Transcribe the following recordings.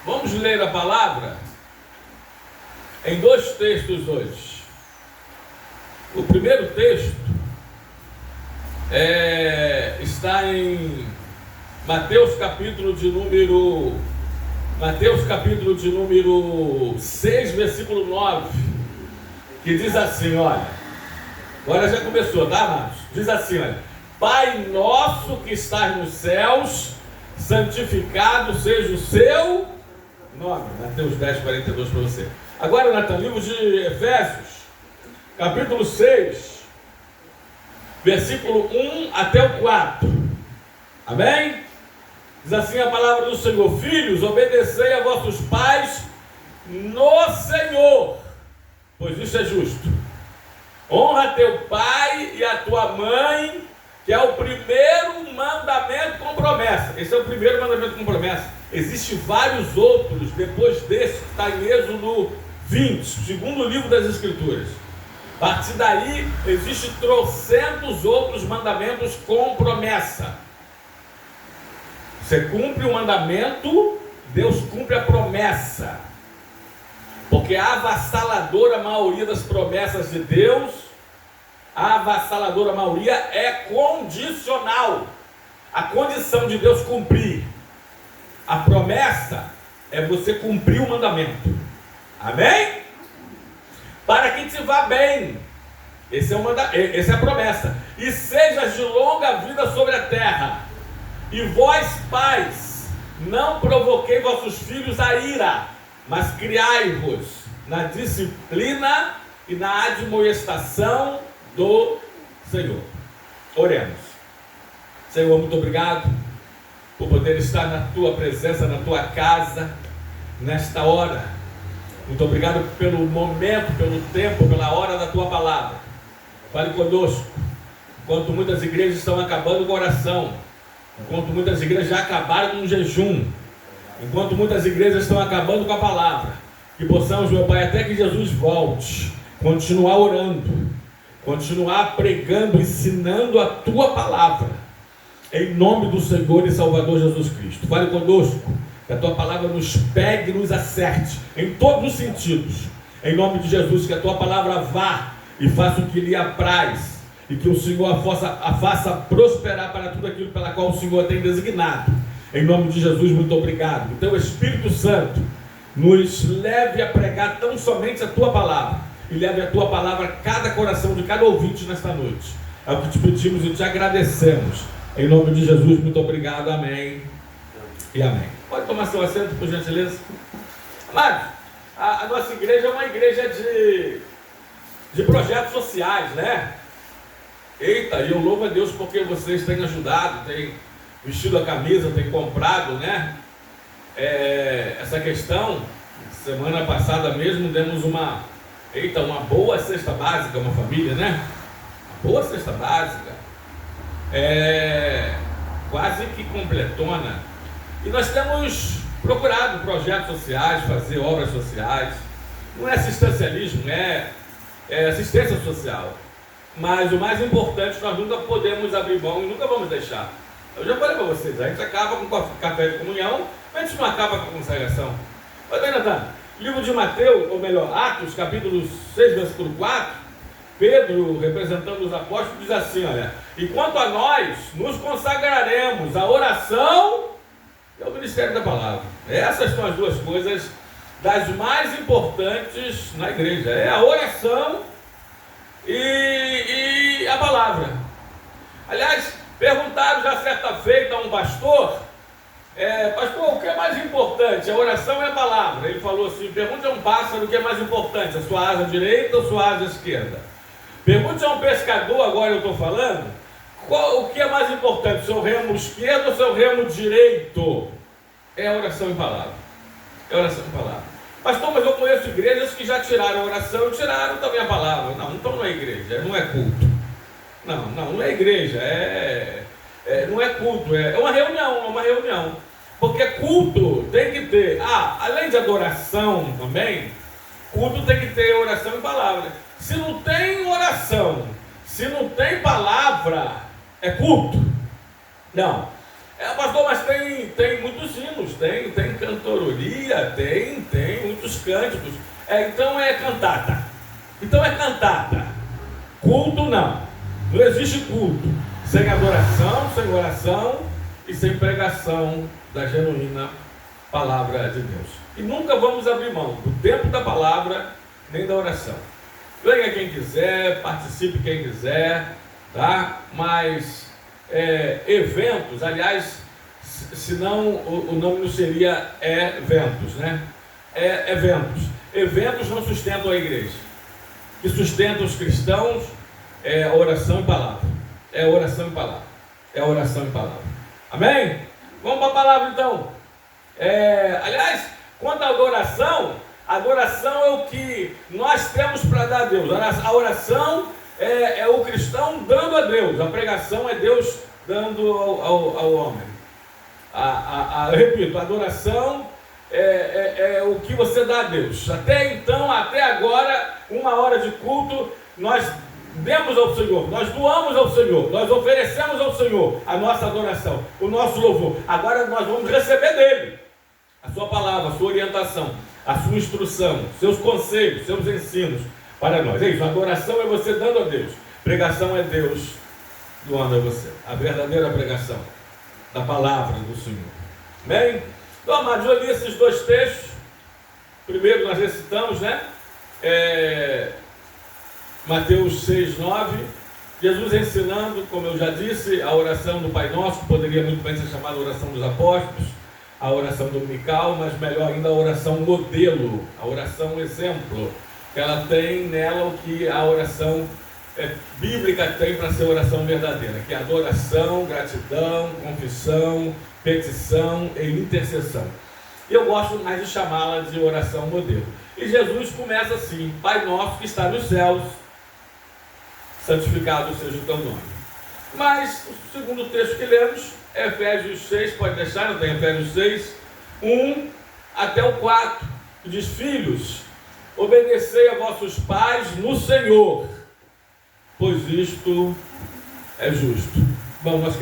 Vamos ler a palavra em dois textos hoje. O primeiro texto está em Mateus capítulo de número 6, versículo 9, que diz assim, olha, agora já começou, tá, amados? Diz assim, olha: Pai nosso que estás nos céus, santificado seja o seu nome. Mateus 10, 42 para você. Agora, Natan, livro de Efésios, capítulo 6, versículo 1 até o 4. Amém? Diz assim a palavra do Senhor: Filhos, obedecei a vossos pais no Senhor, pois isso é justo. Honra teu pai e a tua mãe, que é o primeiro mandamento com promessa. Esse é o primeiro mandamento com promessa. Existem vários outros depois desse, que está em Êxodo 20, segundo livro das Escrituras. A partir daí, existem trocentos outros mandamentos com promessa. Você cumpre o mandamento, Deus cumpre a promessa. Porque a avassaladora maioria das promessas de Deus, a avassaladora maioria é condicional. A condição de Deus cumprir a promessa é você cumprir o mandamento. Amém? Para que te vá bem. Essa é a promessa. E sejas de longa vida sobre a terra. E vós, pais, não provoquei vossos filhos a ira, mas criai-vos na disciplina e na admoestação do Senhor. Oremos. Senhor, muito obrigado por poder estar na tua presença, na tua casa, nesta hora. Muito obrigado pelo momento, pelo tempo, pela hora da tua palavra. Fale conosco. Enquanto muitas igrejas estão acabando com oração, enquanto muitas igrejas já acabaram com o jejum, enquanto muitas igrejas estão acabando com a palavra, que possamos, meu Pai, até que Jesus volte, continuar orando, continuar pregando, ensinando a tua palavra, em nome do Senhor e Salvador Jesus Cristo. Fale conosco, que a tua palavra nos pegue e nos acerte, em todos os sentidos, em nome de Jesus, que a tua palavra vá e faça o que lhe apraz, e que o Senhor a faça prosperar para tudo aquilo pela qual o Senhor tem designado. Em nome de Jesus, muito obrigado. Então, Espírito Santo, nos leve a pregar tão somente a tua palavra, e leve a tua palavra a cada coração de cada ouvinte nesta noite. É o que te pedimos e te agradecemos. Em nome de Jesus, muito obrigado. Amém e amém. Pode tomar seu assento, por gentileza. Mas a nossa igreja é uma igreja de projetos sociais, né? Eita, e eu louvo a Deus porque vocês têm ajudado, têm vestido a camisa, têm comprado, né? Essa questão, semana passada mesmo, demos uma boa cesta básica, uma família, né? Uma boa cesta básica, quase que completona. E nós temos procurado projetos sociais, fazer obras sociais. Não é assistencialismo, é assistência social. Mas o mais importante, nós nunca podemos abrir mão e nunca vamos deixar. Eu já falei para vocês, a gente acaba com café de comunhão, mas a gente não acaba com a consagração. Olha bem, Natan, livro de Mateus, ou melhor, Atos, capítulo 6, versículo 4, Pedro, representando os apóstolos, diz assim, olha: e quanto a nós, nos consagraremos à oração e ao ministério da palavra. Essas são as duas coisas das mais importantes na igreja, é a oração e a palavra. Aliás, perguntaram já certa feita a um pastor, pastor, o que é mais importante, a oração e a palavra? Ele falou assim: pergunte a um pássaro o que é mais importante, a sua asa direita ou a sua asa esquerda. Pergunte a um pescador, agora eu estou falando, o que é mais importante, seu remo esquerdo ou seu remo direito? É a oração e palavra. É a oração e palavra. Pastor, mas eu conheço igrejas que já tiraram a oração e tiraram também a palavra. Não, então não é igreja, não é culto. Não é igreja, não é culto, é uma reunião. Porque culto tem que ter, além de adoração também, culto tem que ter oração e palavra. Se não tem oração, se não tem palavra, é culto? Não. Pastor, mas tem muitos hinos, tem cantoria, tem muitos cânticos. Então é cantata. Culto não. Não existe culto sem adoração, sem oração e sem pregação da genuína palavra de Deus. E nunca vamos abrir mão do tempo da palavra nem da oração. Venha quem quiser, participe quem quiser, tá? Mas eventos, aliás, senão o nome não seria eventos, né? Eventos. Eventos não sustentam a igreja. O que sustenta os cristãos é a oração e palavra. É a oração e palavra. Amém? Vamos para a palavra então. Aliás, quanto à adoração é o que nós temos para dar a Deus. A oração é o cristão dando a Deus. A pregação é Deus dando ao homem. Repito, a adoração é o que você dá a Deus. Até então, até agora, 1 hora de culto, nós demos ao Senhor, nós doamos ao Senhor, nós oferecemos ao Senhor a nossa adoração, o nosso louvor. Agora nós vamos receber dele a sua palavra, a sua orientação, a sua instrução, seus conselhos, seus ensinos para nós. É isso, adoração é você dando a Deus, pregação é Deus doando a você, a verdadeira pregação da palavra do Senhor. Amém? Então, amados, eu li esses dois textos. Primeiro nós recitamos, né? Mateus 6, 9, Jesus ensinando, como eu já disse, a oração do Pai Nosso, que poderia muito bem ser chamada oração dos apóstolos, a oração dominical, mas melhor ainda a oração modelo, a oração exemplo, que ela tem nela o que a oração bíblica tem para ser oração verdadeira, que é adoração, gratidão, confissão, petição e intercessão. E eu gosto mais de chamá-la de oração modelo. E Jesus começa assim: Pai Nosso que está nos céus, santificado seja o teu nome. Mas o segundo texto que lemos é Efésios 6, pode deixar, não tem? Efésios 6, 1 até o 4, que diz: Filhos, obedecei a vossos pais no Senhor, pois isto é justo. Bom, nós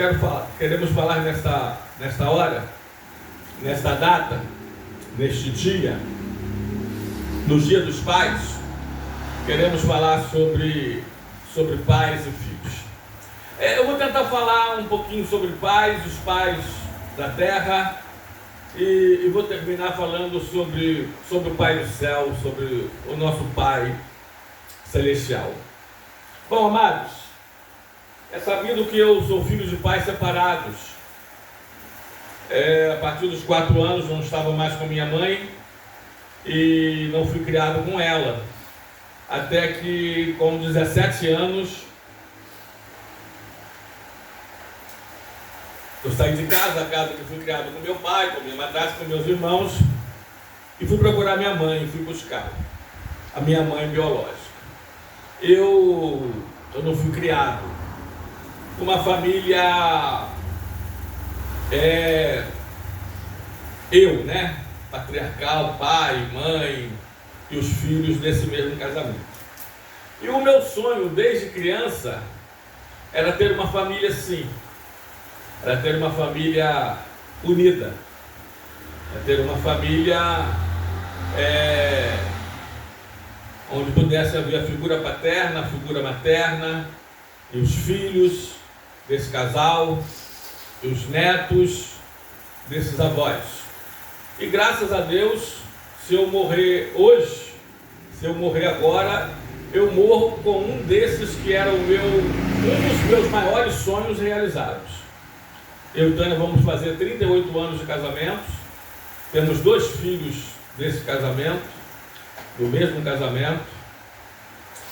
queremos falar nesta hora, nesta data, neste dia, no Dia dos Pais, queremos falar sobre pais e filhos. Eu vou tentar falar um pouquinho sobre pais, os pais da terra, e vou terminar falando sobre o Pai do céu, sobre o nosso Pai celestial. Bom, amados, é sabido que eu sou filho de pais separados. A partir dos 4 anos não estava mais com minha mãe e não fui criado com ela. Até que com 17 anos eu saí de casa, a casa que fui criado com meu pai, com minha madrasta, com meus irmãos, e fui procurar minha mãe, fui buscar a minha mãe biológica. Eu não fui criado uma família, patriarcal, pai, mãe e os filhos desse mesmo casamento. E o meu sonho desde criança era ter uma família assim, era ter uma família unida, era ter uma família onde pudesse haver a figura paterna, a figura materna, e os filhos desse casal, e os netos desses avós. E graças a Deus, se eu morrer hoje, se eu morrer agora, eu morro com um desses que era um dos meus maiores sonhos realizados. Eu e Tânia vamos fazer 38 anos de casamento, temos 2 filhos desse casamento, do mesmo casamento.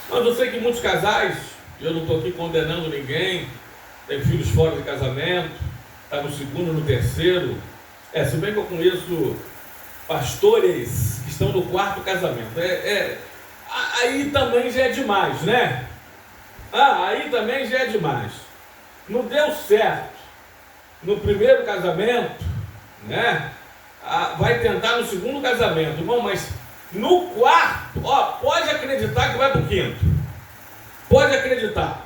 Mas eu sei que muitos casais, eu não estou aqui condenando ninguém, tem filhos fora de casamento, está no segundo, no terceiro. Se bem que eu conheço pastores que estão no 4º casamento. Aí também já é demais, né? Aí também já é demais. Não deu certo no primeiro casamento, né? Vai tentar no segundo casamento, irmão, mas no 4º, pode acreditar que vai para o 5º. Pode acreditar.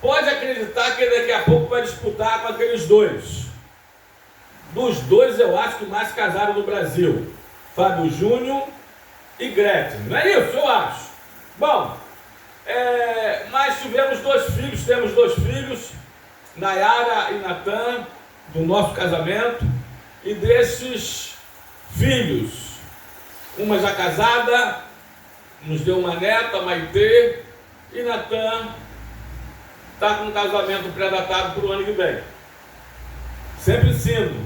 Pode acreditar que daqui a pouco vai disputar com aqueles 2. Dos dois, eu acho que mais casaram no Brasil. Fábio Júnior e Gretchen. Não é isso? Eu acho. Bom, mas temos dois filhos, Nayara e Natan, do nosso casamento. E desses filhos, uma já casada, nos deu uma neta, Maitê, e Natan está com um casamento pré-datado para o ano que vem. Sempre ensino,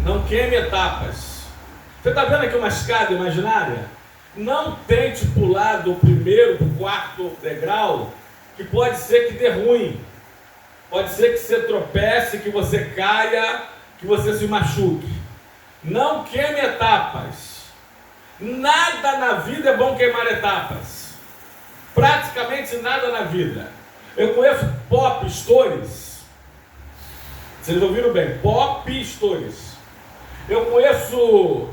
não queime etapas. Você está vendo aqui uma escada imaginária? Não tente pular do primeiro para o quarto degrau, que pode ser que dê ruim. Pode ser que você tropece, que você caia, que você se machuque. Não queime etapas. Nada na vida é bom queimar etapas. Praticamente nada na vida. Eu conheço pop stories. Vocês ouviram bem? Pop stories. Eu conheço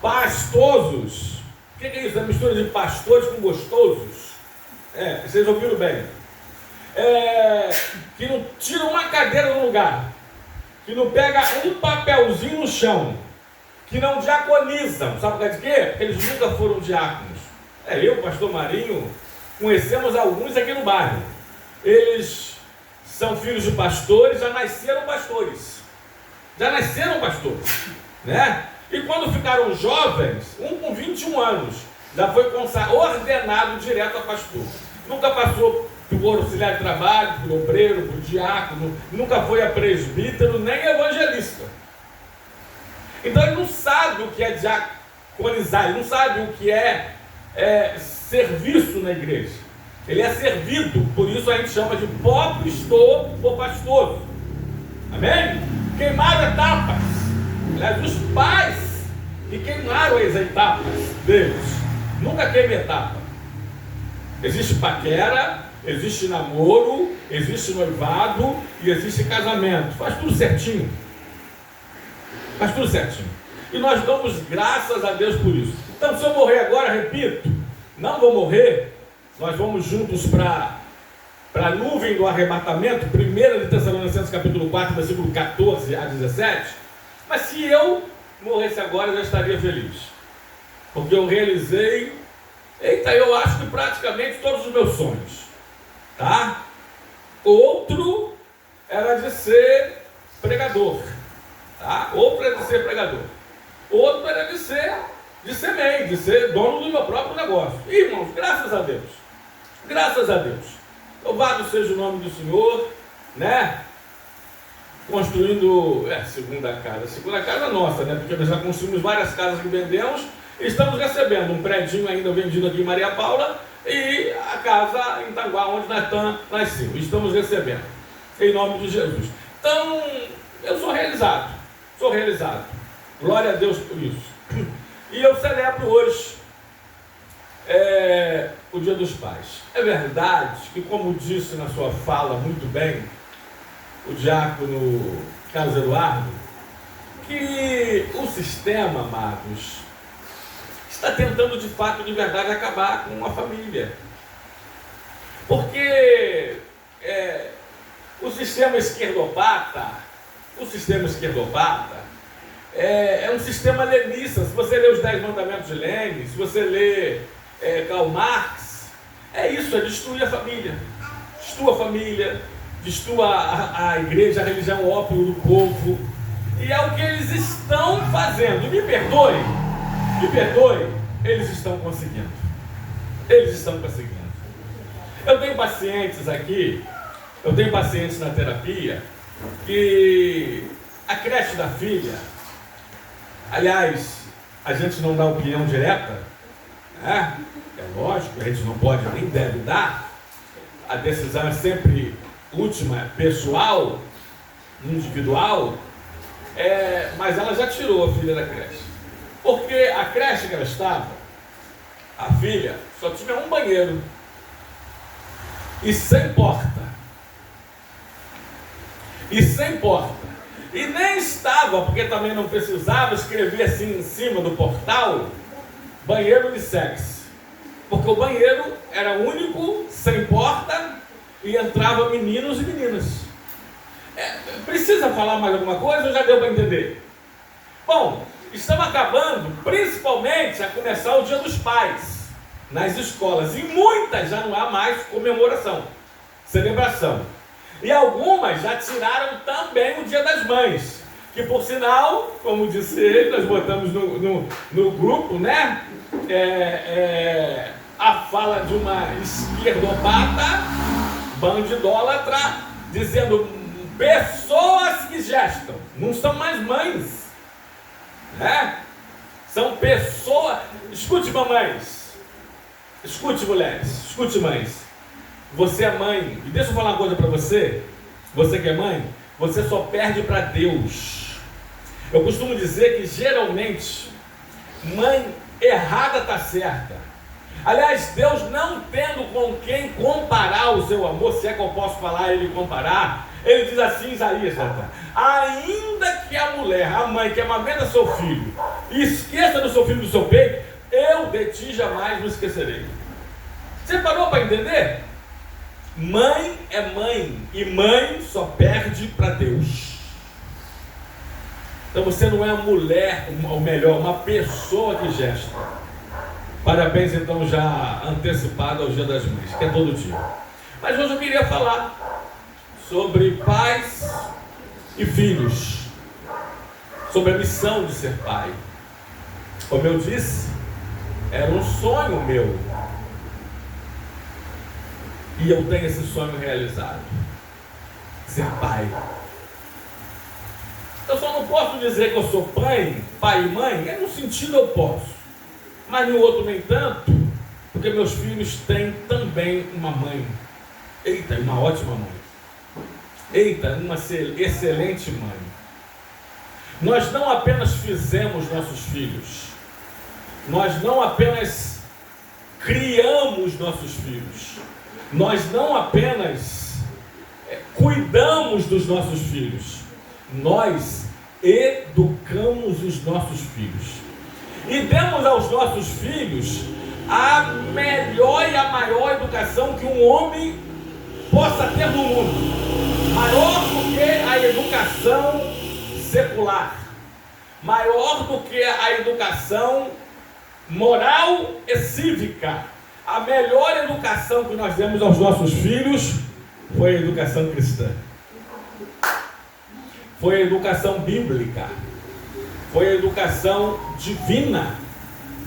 pastosos. O que é isso? É mistura de pastores com gostosos? Vocês ouviram bem? Que não tira uma cadeira do lugar. Que não pega um papelzinho no chão. Que não diaconizam. Sabe por causa de quê? Porque eles nunca foram diáconos. Eu, pastor Marinho, conhecemos alguns aqui no bairro. Eles são filhos de pastores, já nasceram pastores. Né? E quando ficaram jovens, um com 21 anos, já foi ordenado direto a pastor. Nunca passou por auxiliar de trabalho, por obreiro, por diácono, nunca foi a presbítero, nem evangelista. Então ele não sabe o que é diaconizar, ele não sabe o que é serviço na igreja. Ele é servido, por isso a gente chama de pastor ou pastoso. Amém? Queimaram etapas. Aliás, os pais que queimaram as etapas deles. Nunca queima etapa. Existe paquera, existe namoro, existe noivado e existe casamento. Faz tudo certinho. E nós damos graças a Deus por isso. Então, se eu morrer agora, repito, não vou morrer. Nós vamos juntos para a nuvem do arrebatamento, 1 de Tessalonicenses capítulo 4, versículo 14 a 17. Mas se eu morresse agora, eu já estaria feliz. Porque eu realizei, eu acho que praticamente todos os meus sonhos. Tá? Outro era de ser pregador. Tá? Outro era de ser pregador. Outro era de ser MEI, de ser dono do meu próprio negócio. Irmãos, graças a Deus. Graças a Deus. Louvado seja o nome do Senhor, né? Construindo segunda casa nossa, né? Porque nós já construímos várias casas que vendemos e estamos recebendo um prédio ainda vendido aqui em Maria Paula e a casa em Tanguá, onde Natan nasceu. Estamos recebendo, em nome de Jesus. Então, eu sou realizado. Glória a Deus por isso. E eu celebro hoje o Dia dos Pais. É verdade que, como disse na sua fala muito bem o diácono Carlos Eduardo, que o sistema, amados, está tentando de fato, de verdade, acabar com a família. Porque o sistema esquerdopata é um sistema leninista. Se você lê os 10 mandamentos de Lenin, se você lê Karl Marx, é destruir a família. Destrua a igreja, a religião, o ópio do povo. E é o que eles estão fazendo. Me perdoe, eles estão conseguindo. Eu tenho pacientes aqui, na terapia, que a creche da filha, aliás, a gente não dá opinião direta, né? É lógico, a gente não pode nem deve dar, a decisão é sempre última, pessoal, individual, mas ela já tirou a filha da creche, porque a creche que ela estava, a filha só tinha um banheiro e sem porta. E nem estava, porque também não precisava escrever assim em cima do portal, banheiro unissex. Porque o banheiro era único, sem porta, e entrava meninos e meninas. Precisa falar mais alguma coisa ou já deu para entender? Bom, estamos acabando, principalmente a começar o Dia dos Pais nas escolas. E muitas já não há mais comemoração, celebração. E algumas já tiraram também o Dia das Mães. Que por sinal, como disse ele, nós botamos no grupo, né? A fala de uma esquerdopata, bandidólatra, dizendo pessoas que gestam, não são mais mães, né? São pessoas. Escute, mamães, escute, mulheres, escute, mães. Você é mãe, e deixa eu falar uma coisa para você, você que é mãe, você só perde para Deus. Eu costumo dizer que geralmente mãe errada está certa. Aliás, Deus não tendo com quem comparar o seu amor, se é que eu posso falar ele comparar, ele diz assim em Isaías: ainda que a mulher, a mãe que amamenta seu filho, esqueça do seu filho do seu peito, eu de ti jamais me esquecerei. Você parou para entender? Mãe é mãe, e mãe só perde para Deus. Então você não é uma mulher, ou melhor, uma pessoa que gesta. Parabéns então já antecipado ao Dia das Mães, que é todo dia. Mas hoje eu queria falar sobre pais e filhos, sobre a missão de ser pai. Como eu disse, era um sonho meu, e eu tenho esse sonho realizado, ser pai. Eu só não posso dizer que eu sou pai e mãe, no sentido eu posso, mas no outro nem tanto, porque meus filhos têm também uma mãe. Eita, uma ótima mãe. Eita, uma excelente mãe. Nós não apenas fizemos nossos filhos, nós não apenas criamos nossos filhos, nós não apenas cuidamos dos nossos filhos, nós educamos os nossos filhos. E demos aos nossos filhos a melhor e a maior educação que um homem possa ter no mundo. Maior do que a educação secular. Maior do que a educação moral e cívica. A melhor educação que nós demos aos nossos filhos foi a educação cristã. Foi a educação bíblica. Foi a educação divina.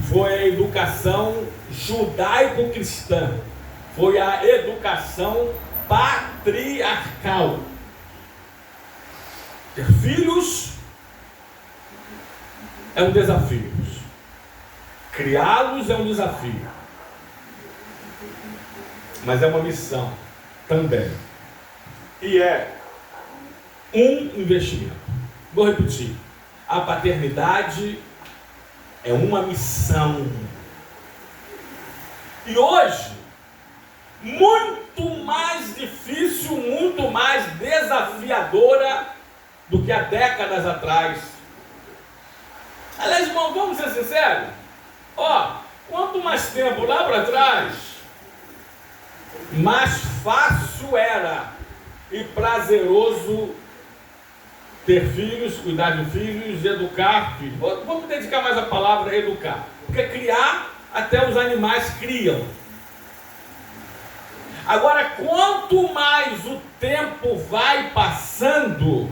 Foi a educação judaico-cristã. Foi a educação patriarcal. Ter filhos é um desafio. Criá-los é um desafio. Mas é uma missão também. E é um investimento. Vou repetir. A paternidade é uma missão. E hoje, muito mais difícil, muito mais desafiadora do que há décadas atrás. Aliás, irmão, vamos ser sinceros? Quanto mais tempo lá para trás, mais fácil era e prazeroso ter filhos, cuidar de filhos, educar filhos. Vamos dedicar mais a palavra educar. Porque criar, até os animais criam. Agora, quanto mais o tempo vai passando,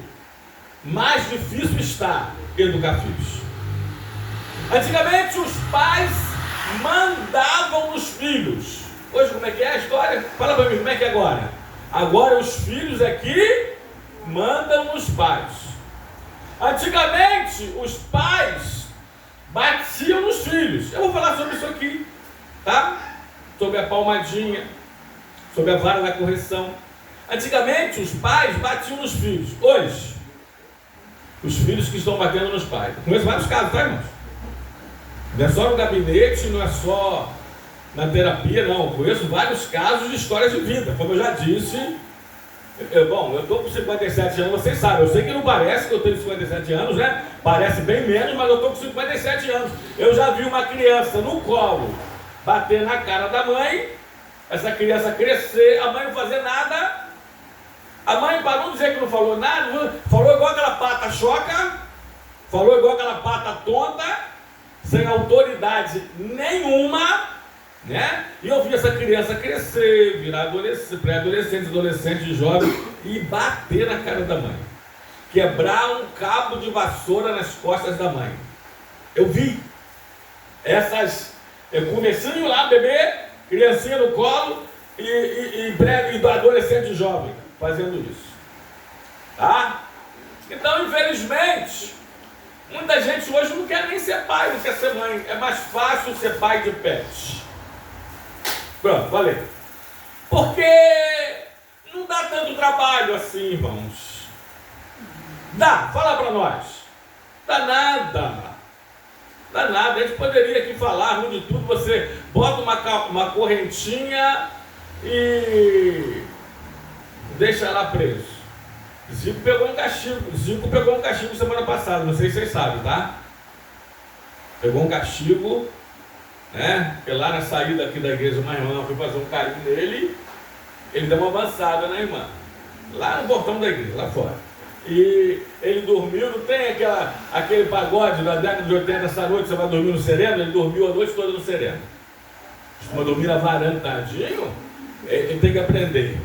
mais difícil está educar filhos. Antigamente, os pais mandavam nos filhos. Hoje, como é que é a história? Fala para mim, como é que é agora? Agora, os filhos aqui mandam nos pais. Antigamente, os pais batiam nos filhos. Eu vou falar sobre isso aqui, tá? Sobre a palmadinha, sobre a vara da correção. Antigamente, os pais batiam nos filhos. Hoje, os filhos que estão batendo nos pais. Conheço vários casos, tá, irmãos? Não é só no gabinete, não é só na terapia, não. Conheço vários casos de histórias de vida. Como eu já disse, eu estou com 57 anos, vocês sabem. Eu sei que não parece que eu tenho 57 anos, né? Parece bem menos, mas eu estou com 57 anos. Eu já vi uma criança no colo bater na cara da mãe, essa criança crescer, a mãe não fazer nada, A mãe parou de dizer que não falou nada, falou igual aquela pata choca, falou igual aquela pata tonta, sem autoridade nenhuma, né? E eu vi essa criança crescer, virar adolescente, pré-adolescente, adolescente, jovem, e bater na cara da mãe. Quebrar um cabo de vassoura nas costas da mãe. Eu vi comecinho lá, bebê, criancinha no colo, e do adolescente jovem fazendo isso, tá? Então, infelizmente, muita gente hoje não quer nem ser pai, não quer ser mãe. É mais fácil ser pai de pet. Pronto, falei. Porque não dá tanto trabalho assim, irmãos. Dá, fala para nós. Dá nada. Dá nada. A gente poderia aqui falar de tudo. Você bota uma correntinha e deixa lá preso. Zico pegou um castigo semana passada, não sei se vocês sabem, tá? Pegou um castigo, né? Porque lá na saída aqui da igreja, uma irmã foi fazer um carinho nele, ele deu uma avançada na irmã, lá no portão da igreja, lá fora. E ele dormiu, não tem aquele pagode da década de 80, essa noite você vai dormir no sereno? Ele dormiu a noite toda no sereno. Costuma dormir na varanda, tadinho. Ele tem que aprender.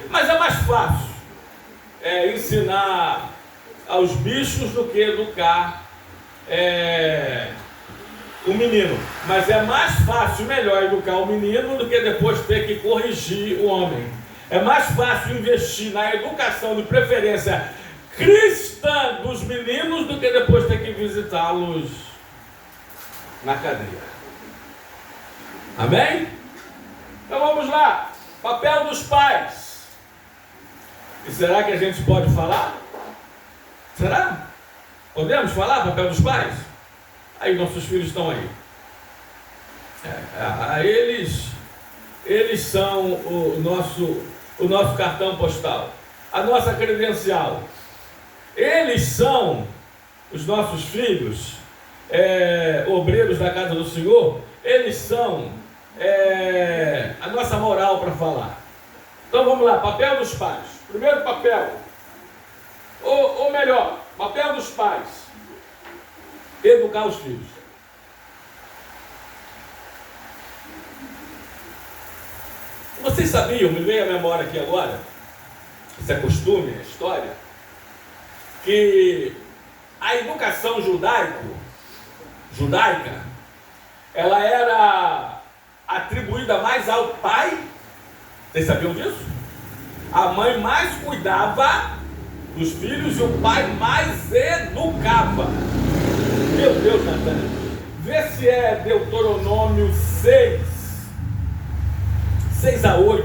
Mas é mais fácil ensinar aos bichos do que educar o menino. Mas é mais fácil, melhor educar o menino do que depois ter que corrigir o homem. É mais fácil investir na educação de preferência cristã dos meninos do que depois ter que visitá-los na cadeia. Amém? Então vamos lá. Papel dos pais. E será que a gente pode falar? Será? Podemos falar papel dos pais? Aí nossos filhos estão aí. Eles são o nosso cartão postal, a nossa credencial. Eles são os nossos filhos, obreiros da casa do Senhor. Eles são a nossa moral para falar. Então vamos lá, papel dos pais. Primeiro papel, ou melhor, papel dos pais: educar os filhos. Vocês sabiam, me veio à memória aqui agora, isso é costume, é história, que a educação judaica, ela era atribuída mais ao pai. Vocês sabiam disso? A mãe mais cuidava dos filhos e o pai mais educava. Meu Deus, Natan, vê se é Deuteronômio 6-8.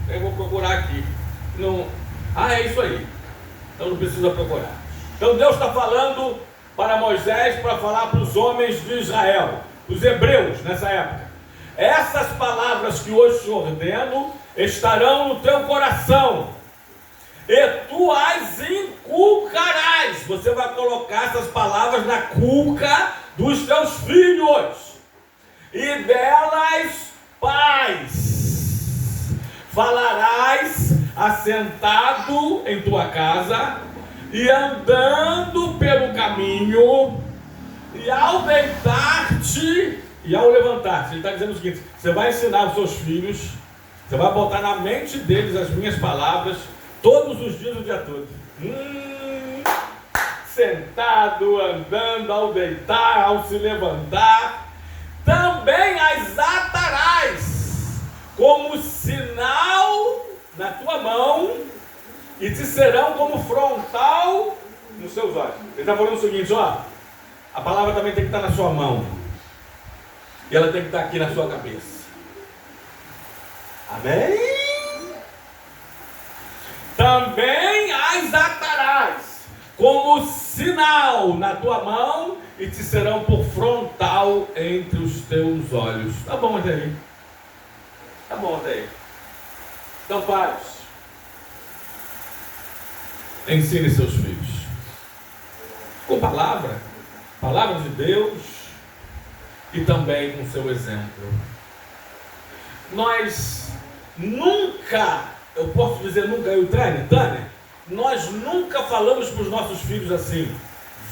Eu vou procurar aqui. Não. É isso aí. Então não precisa procurar. Então Deus está falando para Moisés, para falar para os homens de Israel, os hebreus nessa época: essas palavras que hoje te ordeno estarão no teu coração, e tu as inculcarás. Você vai colocar essas palavras na culca dos teus filhos, e delas paz falarás assentado em tua casa e andando pelo caminho, e ao deitar-te e ao levantar-te. Ele está dizendo o seguinte: você vai ensinar os seus filhos, você vai botar na mente deles as minhas palavras todos os dias do dia todo. Sentado, andando, ao deitar, ao se levantar. Também as atarás como sinal na tua mão, e te serão como frontal nos seus olhos. Ele está falando o seguinte: a palavra também tem que estar na sua mão, e ela tem que estar aqui na sua cabeça. Amém? Também as atarás como sinal na tua mão, e te serão por frontal entre os teus olhos. Tá bom até aí? Tá bom até aí. Então, pais, ensine seus filhos com palavra de Deus, e também com seu exemplo. Nós Nunca, eu posso dizer nunca, eu e Tânia, nós nunca falamos para os nossos filhos assim,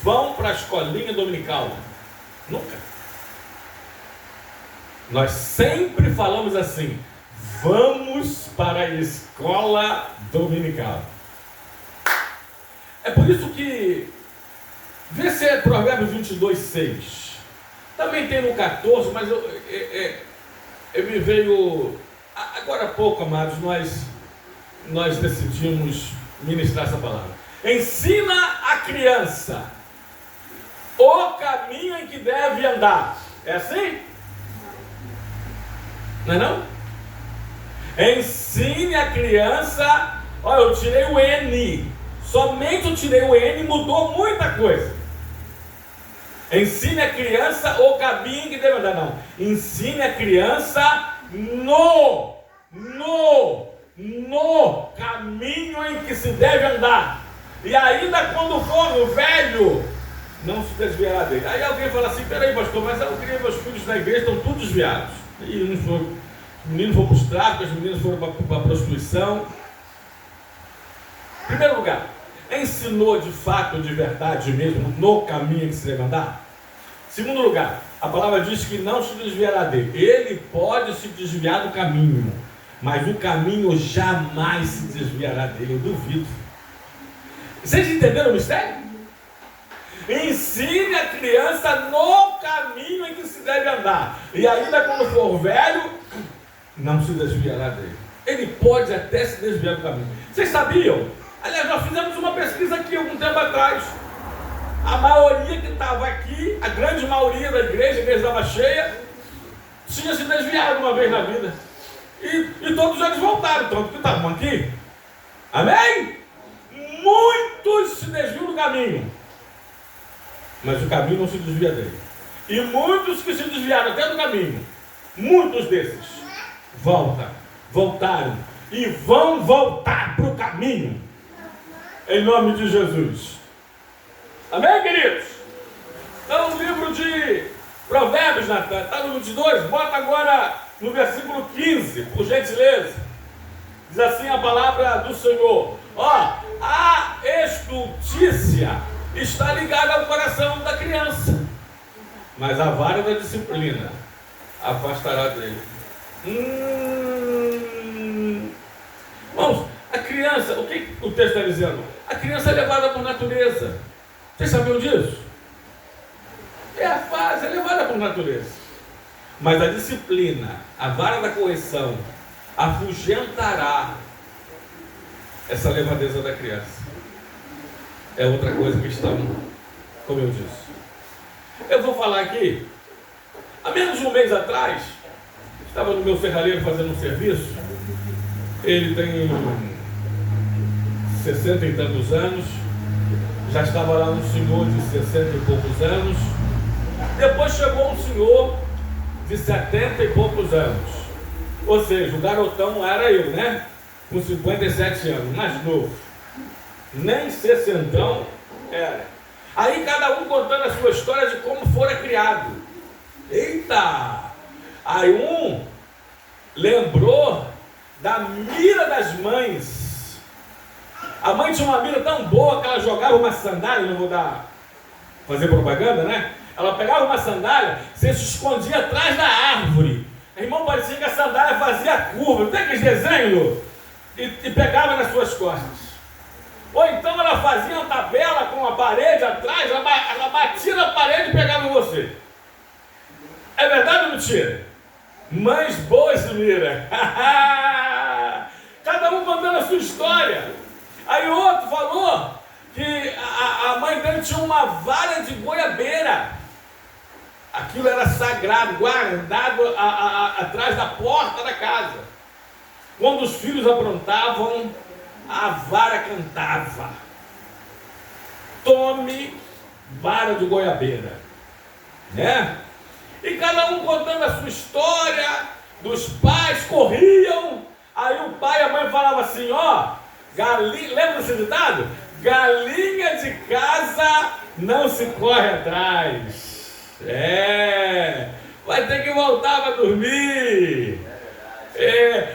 vão para a escolinha dominical. Nunca. Nós sempre falamos assim, vamos para a escola dominical. É por isso que, vê se é Provérbios 22, 6. Também tem no 14, mas eu me veio... Agora há pouco, amados, nós decidimos ministrar essa palavra. Ensina a criança o caminho em que deve andar. É assim? Não é não? Ensine a criança... Olha, eu tirei o N. Somente eu tirei o N, mudou muita coisa. Ensine a criança o caminho que deve andar. Não. Ensine a criança no caminho em que se deve andar. E ainda quando for velho, não se desviará dele. Aí alguém fala assim, peraí pastor, mas eu queria meus filhos na igreja, estão todos desviados. E os meninos foram para os tráficos, as meninas foram para a prostituição. Em primeiro lugar, ensinou de fato, de verdade mesmo, no caminho em que se deve andar? Segundo lugar, a palavra diz que não se desviará dele. Ele pode se desviar do caminho, mas o caminho jamais se desviará dele, eu duvido. Vocês entenderam o mistério? Ensine a criança no caminho em que se deve andar, e ainda quando for velho, não se desviará dele. Ele pode até se desviar do caminho. Vocês sabiam? Aliás, nós fizemos uma pesquisa aqui algum tempo atrás. A maioria que estava aqui, a grande maioria da igreja, a igreja estava cheia, tinha se desviado uma vez na vida. E todos eles voltaram, tanto que estavam aqui. Amém? Muitos se desviam do caminho, mas o caminho não se desvia dele. E muitos que se desviaram até do caminho, muitos desses voltaram e vão voltar para o caminho, em nome de Jesus. Amém, queridos? Está no livro de Provérbios, Natan, está no 22, bota agora no versículo 15, por gentileza. Diz assim a palavra do Senhor: ó, a estultícia está ligada ao coração da criança, mas a vara da disciplina afastará dele. Irmãos, a criança, o que o texto está dizendo? A criança é levada por natureza. Vocês sabiam disso? É a fase, é levada por natureza. Mas a disciplina, a vara da correção, afugentará essa levadeza da criança. É outra coisa que estamos, como eu disse. Eu vou falar aqui, há menos de um mês atrás, estava no meu ferralheiro fazendo um serviço. Ele tem 60 e tantos anos. Já estava lá um senhor de 60 e poucos anos. Depois chegou um senhor de 70 e poucos anos. Ou seja, o garotão era eu, né? Com 57 anos, mais novo. Nem 60 era. Aí cada um contando a sua história de como fora criado. Eita! Aí um lembrou da mira das mães. A mãe tinha uma mira tão boa que ela jogava uma sandália, não vou fazer propaganda, né? Ela pegava uma sandália, você se escondia atrás da árvore. Irmão, parecia que a sandália fazia curva, não tem aqueles desenhos? E pegava nas suas costas. Ou então ela fazia uma tabela com a parede atrás, ela batia na parede e pegava em você. É verdade ou mentira? Mães boas de mira. Cada um contando a sua história. Aí outro falou que a mãe dele tinha uma vara de goiabeira. Aquilo era sagrado, guardado atrás da porta da casa. Quando os filhos aprontavam, a vara cantava. Tome vara de goiabeira. Né? E cada um contando a sua história, dos pais, corriam. Aí o pai e a mãe falavam assim, ó, galinha, lembra desse ditado? Galinha de casa não se corre atrás. Vai ter que voltar para dormir.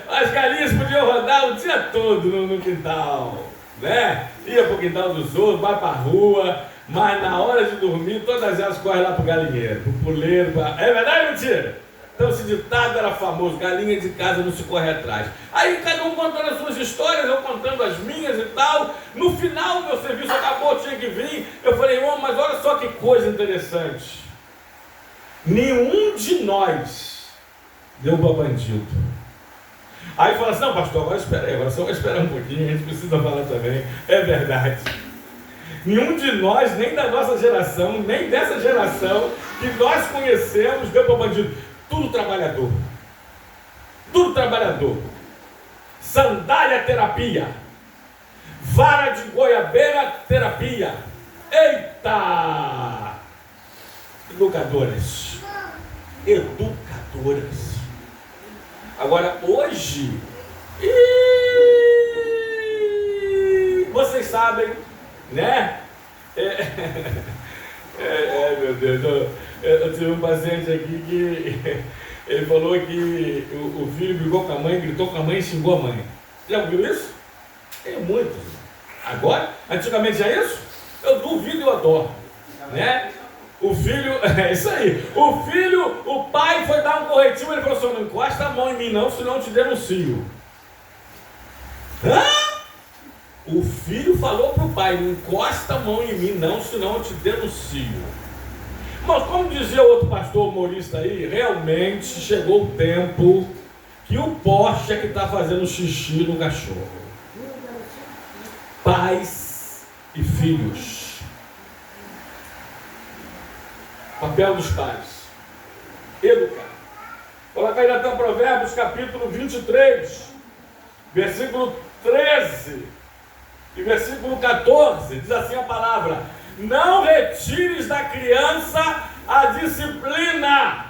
As galinhas podiam rodar o dia todo no quintal, né? Ia para o quintal dos outros, vai para a rua, mas na hora de dormir, todas elas correm lá para o galinheiro, para o puleiro. É verdade ou mentira? Então esse ditado era famoso: galinha de casa não se corre atrás. Aí cada um contando as suas histórias, eu contando as minhas e tal. No final, meu serviço acabou, tinha que vir. Eu falei: mas olha só que coisa interessante. Nenhum de nós deu para bandido. Aí fala assim: não, pastor, agora espera aí, agora só vai esperar um pouquinho, a gente precisa falar também. É verdade. Nenhum de nós, nem da nossa geração, nem dessa geração que nós conhecemos, deu para bandido. Tudo trabalhador. Tudo trabalhador. Sandália terapia. Vara de goiabeira terapia. Eita! Educadoras. Educadoras. Agora, hoje, vocês sabem, né? Meu Deus, eu tive um paciente aqui que ele falou que o filho brigou com a mãe, gritou com a mãe e xingou a mãe. Já ouviu isso? Tem muitos. Agora, antigamente já isso? Eu duvido e eu adoro, né? O filho, é isso aí, o pai foi dar um corretivo, ele falou assim: não encosta a mão em mim não, senão eu te denuncio. O filho falou para o pai: não encosta a mão em mim não, senão eu te denuncio. Mas como dizia outro pastor humorista aí, realmente chegou o tempo que o Porsche é que está fazendo xixi no cachorro. Pais e filhos. Papel dos pais: educar. Coloca aí até Provérbios capítulo 23, versículo 13 e versículo 14, diz assim a palavra: não retires da criança a disciplina,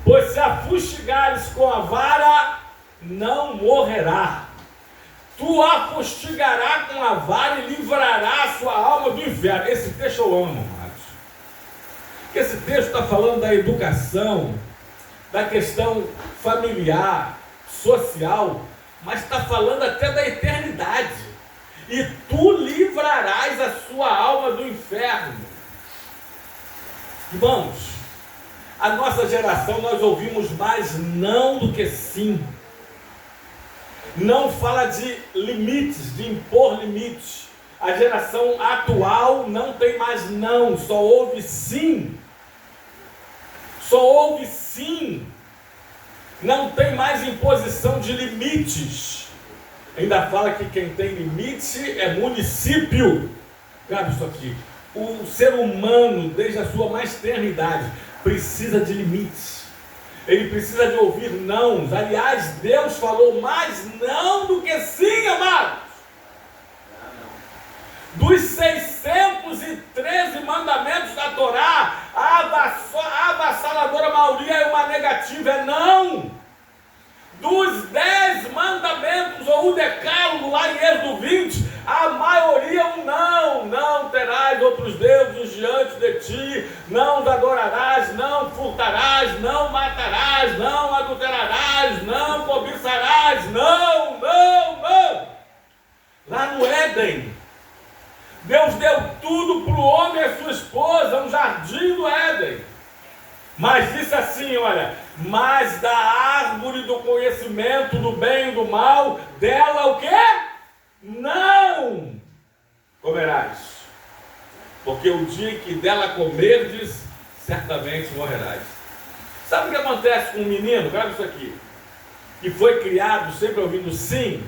pois se a fustigares com a vara, não morrerá. Tu a fustigarás com a vara e livrará a sua alma do inferno. Esse texto eu amo, amados. Esse texto está falando da educação, da questão familiar, social, mas está falando até da eternidade. E tu livrarás a sua alma do inferno. Irmãos, a nossa geração, nós ouvimos mais não do que sim. Não fala de limites, de impor limites. A geração atual não tem mais não, só ouve sim. Só ouve sim. Não tem mais imposição de limites. Ainda fala que quem tem limite é município. Grave isso aqui. O ser humano, desde a sua mais tenra idade, precisa de limites. Ele precisa de ouvir nãos. Aliás, Deus falou mais não do que sim, amados. Dos 613 mandamentos da Torá, a avassaladora maioria é uma negativa, é não. Dos 10 mandamentos, ou o decálogo lá em Êxodo 20, a maioria é um não. Não terás outros deuses diante de ti, não adorarás, não furtarás, não matarás, não adulterarás, não cobiçarás, não. Lá no Éden, Deus deu tudo para o homem e a sua esposa, um jardim do Éden. Mas disse assim, olha: mas da árvore do conhecimento do bem e do mal, dela o quê? Não comerás, porque o dia em que dela comerdes, certamente morrerás. Sabe o que acontece com um menino? Grava isso aqui, que foi criado sempre ouvindo sim.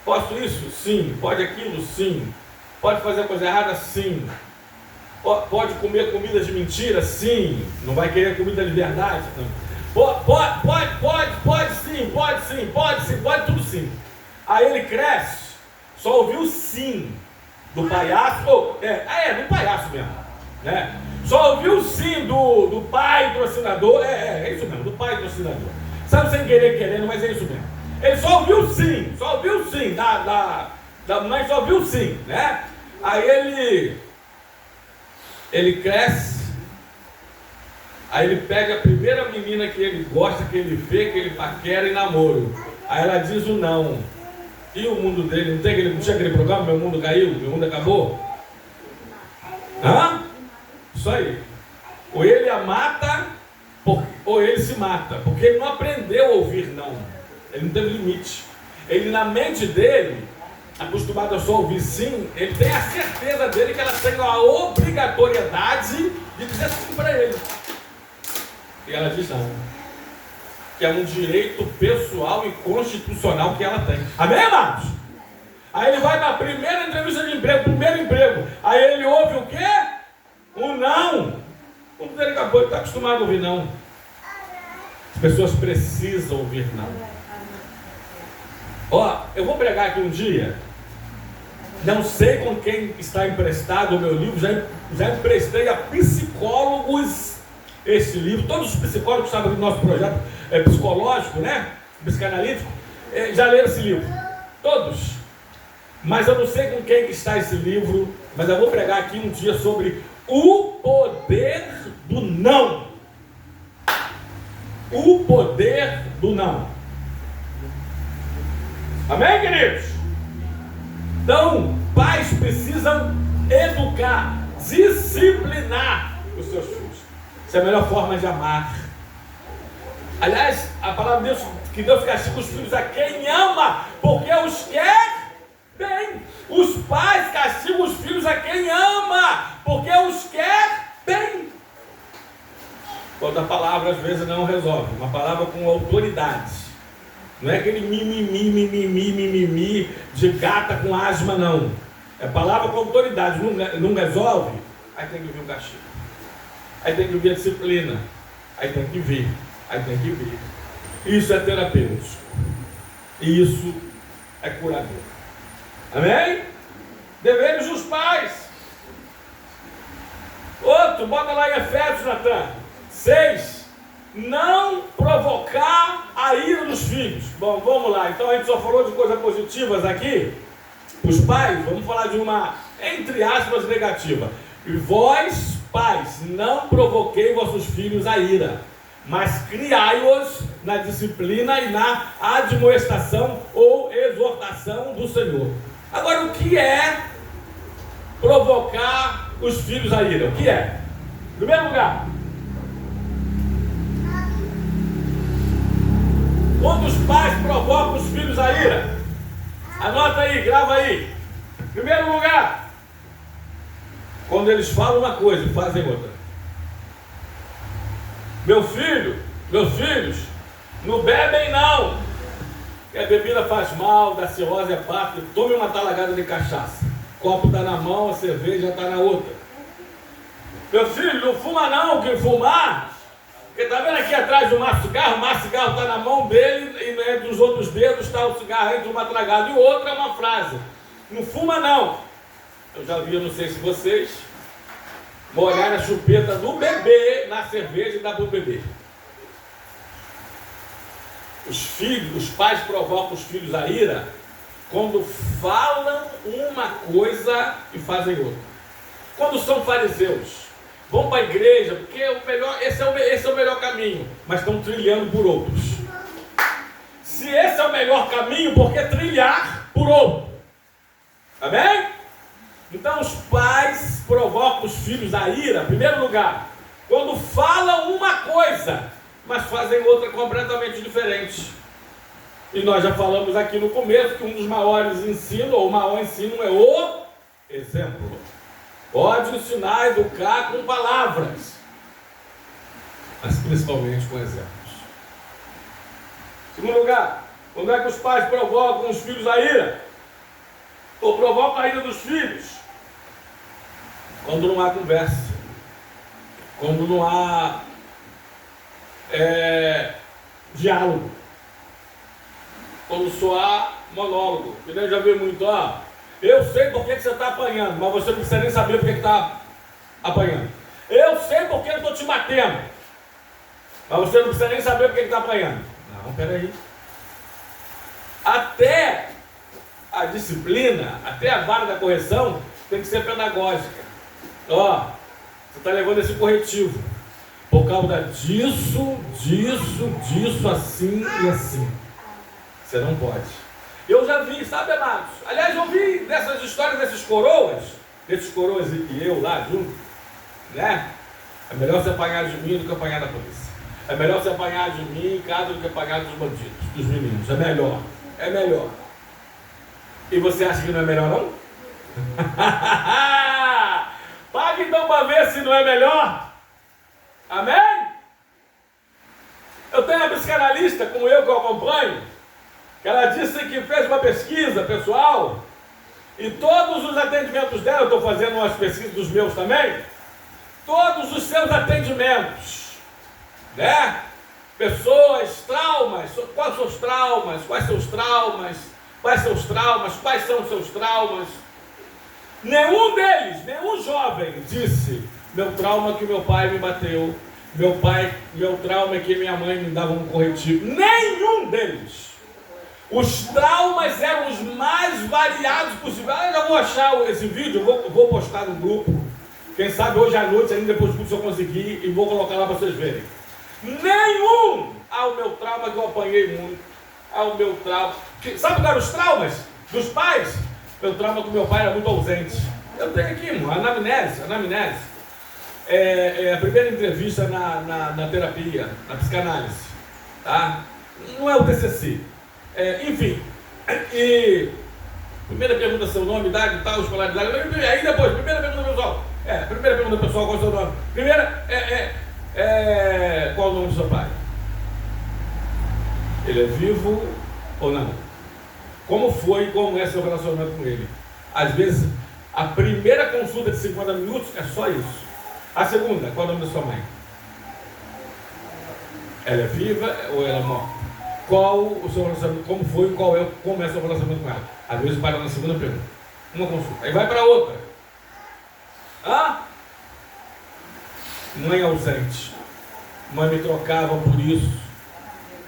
Posso isso? Sim. Pode aquilo? Sim. Pode fazer coisa errada? Sim. Pode comer comida de mentira? Sim. Não vai querer comida de verdade? Não. Pode sim, pode tudo sim. Aí ele cresce, só ouviu sim do palhaço, do palhaço mesmo, né? Só ouviu sim do pai patrocinador, é isso mesmo, do pai patrocinador. Sabe, sem querer, querendo, mas é isso mesmo. Ele só ouviu sim, da mãe só ouviu sim, né? Aí ele cresce, Aí ele pega a primeira menina que ele gosta, que ele vê, que ele paquera e namoro. Aí ela diz o não. E o mundo dele, não tinha aquele programa, meu mundo caiu, meu mundo acabou? Hã? Isso aí. Ou ele a mata, ou ele se mata. Porque ele não aprendeu a ouvir não. Ele não teve limite. Ele, na mente dele, acostumado a só ouvir sim, ele tem a certeza dele que ela tem a obrigatoriedade de dizer sim para ele. E ela diz não. Que é um direito pessoal e constitucional que ela tem. Amém, amados? Aí ele vai para a primeira entrevista de emprego, primeiro emprego. Aí ele ouve o quê? O não. O mundo dele acabou, ele está acostumado a ouvir não. As pessoas precisam ouvir não. Ó, eu vou pregar aqui um dia. Não sei com quem está emprestado o meu livro. Já emprestei a psicólogos esse livro. Todos os psicólogos sabem do nosso projeto psicológico, né? Psicanalítico. Já leram esse livro. Todos. Mas eu não sei com quem está esse livro. Mas eu vou pregar aqui um dia sobre o poder do não. O poder do não. Amém, queridos? Então, pais precisam educar, disciplinar os seus filhos. Essa é a melhor forma de amar. Aliás, a palavra de Deus, que Deus castiga os filhos a quem ama, porque os quer bem. Os pais castigam os filhos a quem ama, porque os quer bem. Quando a palavra às vezes não resolve, uma palavra com autoridade. Não é aquele mimimi de gata com asma, não. É palavra com autoridade. Não resolve, aí tem que vir o castigo. Aí tem que vir a disciplina. Aí tem que vir. Aí tem que vir. Isso é terapêutico. Isso é curador. Amém? Deveres dos pais. Outro, bota lá em Efésios, Natan. 6. Não provocar a ira dos filhos. Bom, vamos lá. Então a gente só falou de coisas positivas aqui. Os pais, vamos falar de uma, entre aspas, negativa. E vós, pais, não provoquei vossos filhos a ira, mas criai-os na disciplina e na admoestação ou exortação do Senhor. Agora, o que é provocar os filhos a ira? O que é? Em primeiro lugar, quando os pais provocam os filhos a ira, anota aí, grava aí. Em primeiro lugar, quando eles falam uma coisa e fazem outra. Meus filhos, não bebem não. Que a bebida faz mal, da cirrose hepática. Tome uma talagada de cachaça. O copo está na mão, a cerveja está na outra. Meu filho, não fuma não, que fumar. Porque está vendo aqui atrás do maço de cigarro? O maço de cigarro está na mão dele e entre os outros dedos está o cigarro entre uma tragada e outra é uma frase. Não fuma não. Eu já vi, eu não sei se vocês, molhar a chupeta do bebê na cerveja e dar para o bebê. Os pais provocam os filhos a ira quando falam uma coisa e fazem outra. Quando são fariseus, vão para a igreja, porque esse é o melhor caminho, mas estão trilhando por outros. Se esse é o melhor caminho, por que trilhar por outro? Amém? Então os pais provocam os filhos a ira, em primeiro lugar, quando falam uma coisa, mas fazem outra completamente diferente. E nós já falamos aqui no começo que um dos maiores ensinos, ou o maior ensino é o exemplo. Pode ensinar, educar com palavras, mas principalmente com exemplos. Em segundo lugar, quando é que os pais provocam os filhos a ira? Ou provocam a ira dos filhos? Quando não há conversa, quando não há diálogo, quando só há monólogo. Eu já vi muito, eu sei por que você está apanhando, mas você não precisa nem saber por que está apanhando. Eu sei por que eu estou te batendo, mas você não precisa nem saber por que está apanhando. Não, peraí. Até a disciplina, até a vara da correção tem que ser pedagógica. Você está levando esse corretivo. por causa disso, assim e assim. Você não pode. Eu já vi, sabe, amados? Aliás, eu vi dessas histórias desses coroas e eu lá junto, né? É melhor você apanhar de mim do que apanhar da polícia. É melhor você apanhar de mim em casa do que apanhar dos bandidos, dos meninos. É melhor. É melhor. E você acha que não é melhor, não? Paga então para ver se não é melhor. Amém? Eu tenho uma psicanalista, como eu, que eu acompanho, que ela disse que fez uma pesquisa pessoal, e todos os atendimentos dela, eu estou fazendo umas pesquisas dos meus também, todos os seus atendimentos, né? Pessoas, traumas, quais são os traumas, quais são os traumas, quais são os traumas, quais são os seus traumas. Nenhum deles, nenhum jovem disse: meu trauma é que meu pai me bateu, meu trauma é que minha mãe me dava um corretivo. Nenhum deles. Os traumas eram os mais variados possíveis. Eu já vou achar esse vídeo, vou postar no grupo. Quem sabe hoje à noite, ainda depois do curso, eu conseguir, e vou colocar lá para vocês verem. Nenhum! O meu trauma que eu apanhei muito. O meu trauma. Sabe qual eram os traumas dos pais? Meu trauma que meu pai era muito ausente. Eu tenho aqui, irmão, anamnese. É a primeira entrevista na terapia, na psicanálise. Tá? Não é o TCC. Enfim. E primeira pergunta, seu nome, idade, tal, escolaridade. Aí depois, primeira pergunta pessoal. Primeira pergunta pessoal, qual é o seu nome? Primeira qual é o nome do seu pai? Ele é vivo ou não? Como foi e como é seu relacionamento com ele? Às vezes, a primeira consulta de 50 minutos é só isso. A segunda, qual é o nome da sua mãe? Ela é viva ou ela é morta? Qual o seu relacionamento? Como foi e como é seu relacionamento com ela? Às vezes para na segunda pergunta. Uma consulta. Aí vai para outra. Mãe ausente. Mãe me trocava por isso,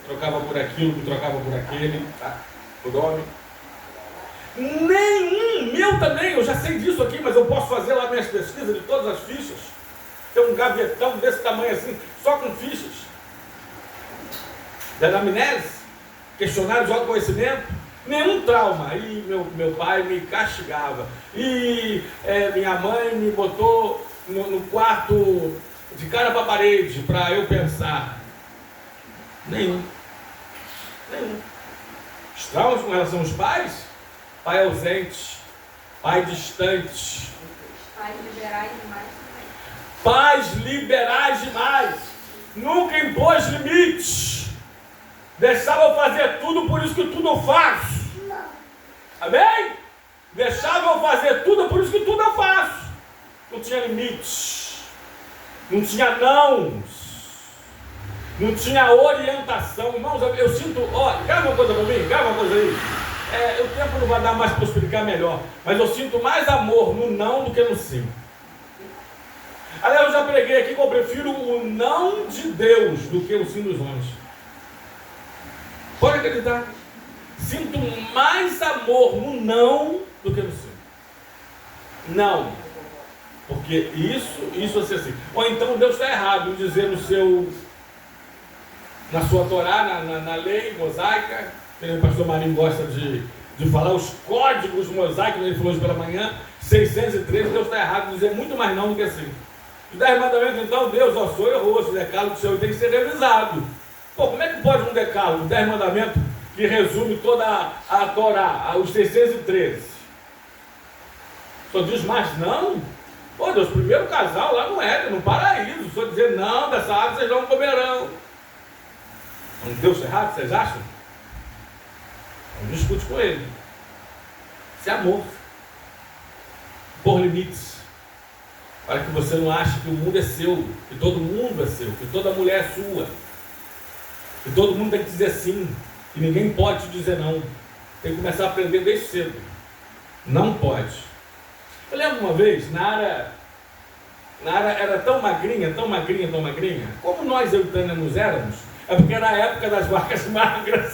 trocava por aquilo, me trocava por aquele, tá? Por homem. Nenhum, meu também, eu já sei disso aqui, mas eu posso fazer lá minhas pesquisas de todas as fichas. Tem um gavetão desse tamanho assim, só com fichas. De anamnese, questionário de autoconhecimento. Nenhum trauma. E meu pai me castigava. E minha mãe me botou no quarto de cara para a parede para eu pensar. Nenhum. Os traumas com relação aos pais? Pai ausente, pai distante. Pais liberais demais. Pais liberais demais. Nunca impôs limites. Deixava eu fazer tudo, por isso que tudo eu faço. Amém? Deixava eu fazer tudo, por isso que tudo eu faço. Não tinha limites. Não tinha nãos. Não tinha orientação. Irmãos, eu sinto... grava uma coisa para mim, grava uma coisa aí. O tempo não vai dar mais para explicar melhor. Mas eu sinto mais amor no não do que no sim. Aliás, eu já preguei aqui que eu prefiro o não de Deus do que o sim dos homens. Pode acreditar. Sinto mais amor no não do que no sim. Não. Porque isso é assim. Ou então Deus está errado em dizer na sua Torá, na lei mosaica, que o pastor Marinho gosta de falar os códigos mosaicos, ele falou hoje pela manhã, 613, Deus está errado em dizer muito mais não do que assim. Os 10 mandamentos, então, Deus, o Senhor errou, esse decálogo do Senhor tem que ser revisado. Como é que pode um decálogo, 10 mandamentos, que resume toda a Torá, os 613? Só diz mais não? Deus, primeiro casal lá no Éden, no paraíso, só dizer não, dessa árvore vocês não comerão. Um Deus errado, vocês acham? Não discute com ele. Isso é amor. Por limites. Para que você não ache que o mundo é seu, que todo mundo é seu, que toda mulher é sua, que todo mundo tem que dizer sim, que ninguém pode te dizer não. Tem que começar a aprender desde cedo. Não pode. Eu lembro uma vez, Nara era tão magrinha, como nós, eu e Tânia, nos éramos. É porque era a época das vacas magras.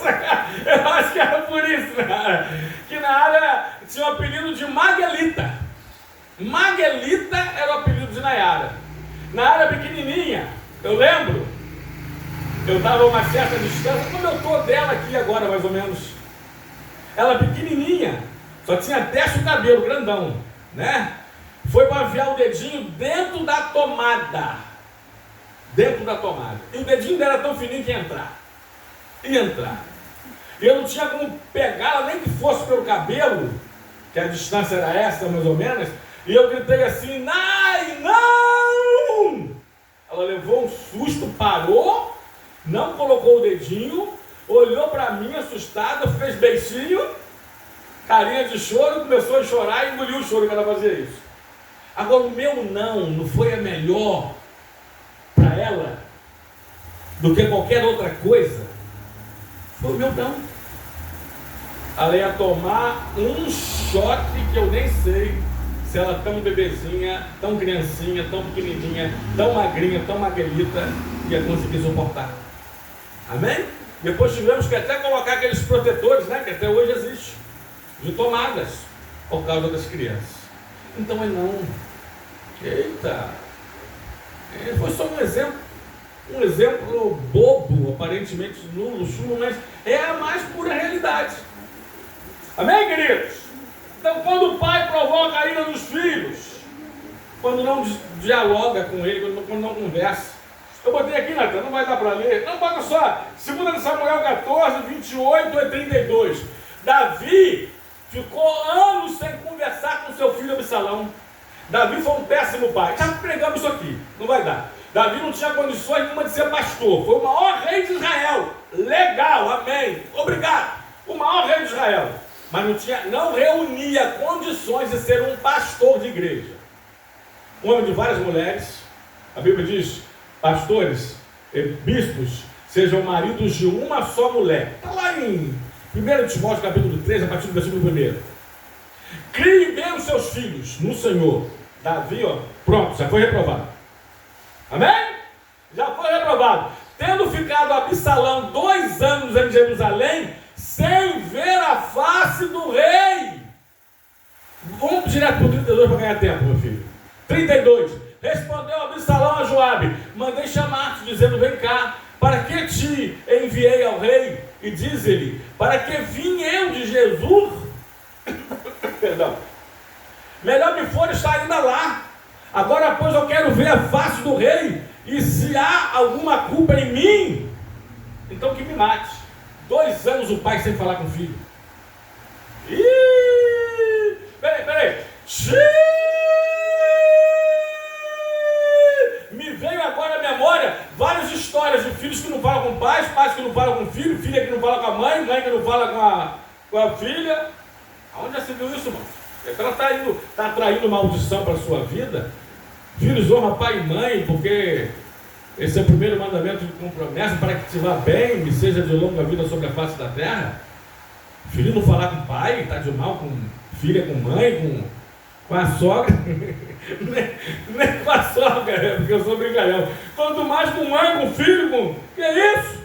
Eu acho que era por isso, né? Que Nara tinha o apelido de Maguelita. Maguelita era o apelido de Nayara. Nayara pequenininha, Eu lembro, eu estava a uma certa distância, como eu estou dela aqui agora, mais ou menos. Ela pequenininha, só tinha testa e o cabelo, grandão, né? Foi para enfiar o dedinho dentro da tomada. Dentro da tomada. E o dedinho dela era tão fininho que ia entrar. Ia entrar. E eu não tinha como pegá-la, nem que fosse pelo cabelo, que a distância era essa, mais ou menos. E eu gritei assim, Nai, não! Ela levou um susto, parou, não colocou o dedinho, olhou para mim assustada, fez beicinho, carinha de choro, começou a chorar e engoliu o choro quando ela fazia isso. Agora o meu não foi a melhor para ela do que qualquer outra coisa. Foi o meu não. Ela ia tomar um choque que eu nem sei se ela tão bebezinha, tão criancinha, tão pequenininha, tão magrinha, tão magrelita, ia conseguir suportar. Amém? Depois tivemos que até colocar aqueles protetores, né, que até hoje existe, de tomadas, por causa das crianças. Então é não. Eita! Foi só um exemplo bobo, aparentemente nulo, chulo, mas é a mais pura realidade. Amém, queridos? Então, quando o pai provoca a ira dos filhos, quando não dialoga com ele, quando não conversa. Eu botei aqui, Natan, não vai dar para ler. Não, bota só. 2 Samuel 14, 28 e 32. Davi ficou anos sem conversar com seu filho Absalão. Davi foi um péssimo pai. Já pregamos isso aqui, não vai dar. Davi não tinha condições nenhuma de ser pastor. Foi o maior rei de Israel. Legal, amém. Obrigado. O maior rei de Israel. Mas não reunia condições de ser um pastor de igreja. Um homem de várias mulheres. A Bíblia diz, pastores, bispos, sejam maridos de uma só mulher. Está lá em 1 Timóteo capítulo 3, a partir do versículo 1. Criem bem os seus filhos no Senhor. Davi, pronto, já foi reprovado. Amém? Já foi reprovado. Tendo ficado Absalão 2 anos em Jerusalém, sem ver a face do rei. Vamos direto para o 32 para ganhar tempo, meu filho. 32. Respondeu Absalão a Joabe: mandei chamar-te, dizendo: vem cá, para que te enviei ao rei? E diz-lhe: para que vim eu de Jesus? Perdão. Melhor me for estar ainda lá. Agora, pois, eu quero ver a face do rei, e se há alguma culpa em mim, então que me mate. 2 anos o pai sem falar com o filho. Peraí. Me veio agora à memória várias histórias de filhos que não falam com pais, pais que não falam com filho, filha que não fala com a mãe, mãe que não fala com a filha. Aonde já se viu isso, irmão? Ela está atraindo maldição para a sua vida. Filhos, honra pai e mãe, porque esse é o primeiro mandamento com promessa, para que te vá bem e seja de longa vida sobre a face da terra. Filho não falar com pai, está de mal com filha, com mãe, com a sogra. nem com a sogra, porque eu sou brincalhão. Quanto mais com mãe, com filho, com... Que é isso?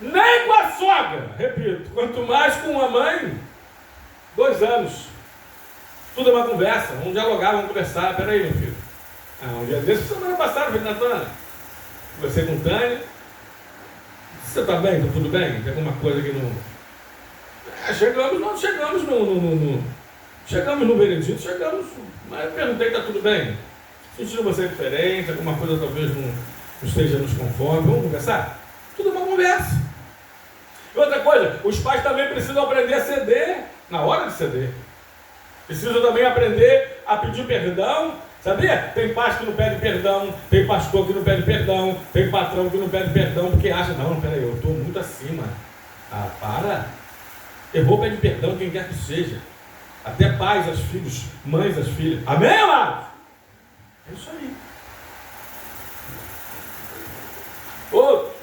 Nem com a sogra, repito. Quanto mais com a mãe. 2 anos. Tudo é uma conversa, vamos dialogar, vamos conversar. Peraí, meu filho. Um dia desse, semana passada, filho Natan. Conversei com o Tânia. Você está bem? Está tudo bem? Tem alguma coisa que não... Chegamos no veredito, mas eu perguntei se está tudo bem. Sentindo você diferente, alguma coisa talvez não esteja nos conforme. Vamos conversar? Tudo é uma conversa. E outra coisa, os pais também precisam aprender a ceder na hora de ceder. Precisam também aprender a pedir perdão. Sabia? Tem pais que não pedem perdão, tem pastor que não pede perdão, tem patrão que não pede perdão, porque acha, não, peraí, eu estou muito acima. Ah, para. Errou, pede perdão quem quer que seja. Até pais aos filhos, mães às filhas. Amém, amados? É isso aí. Outro.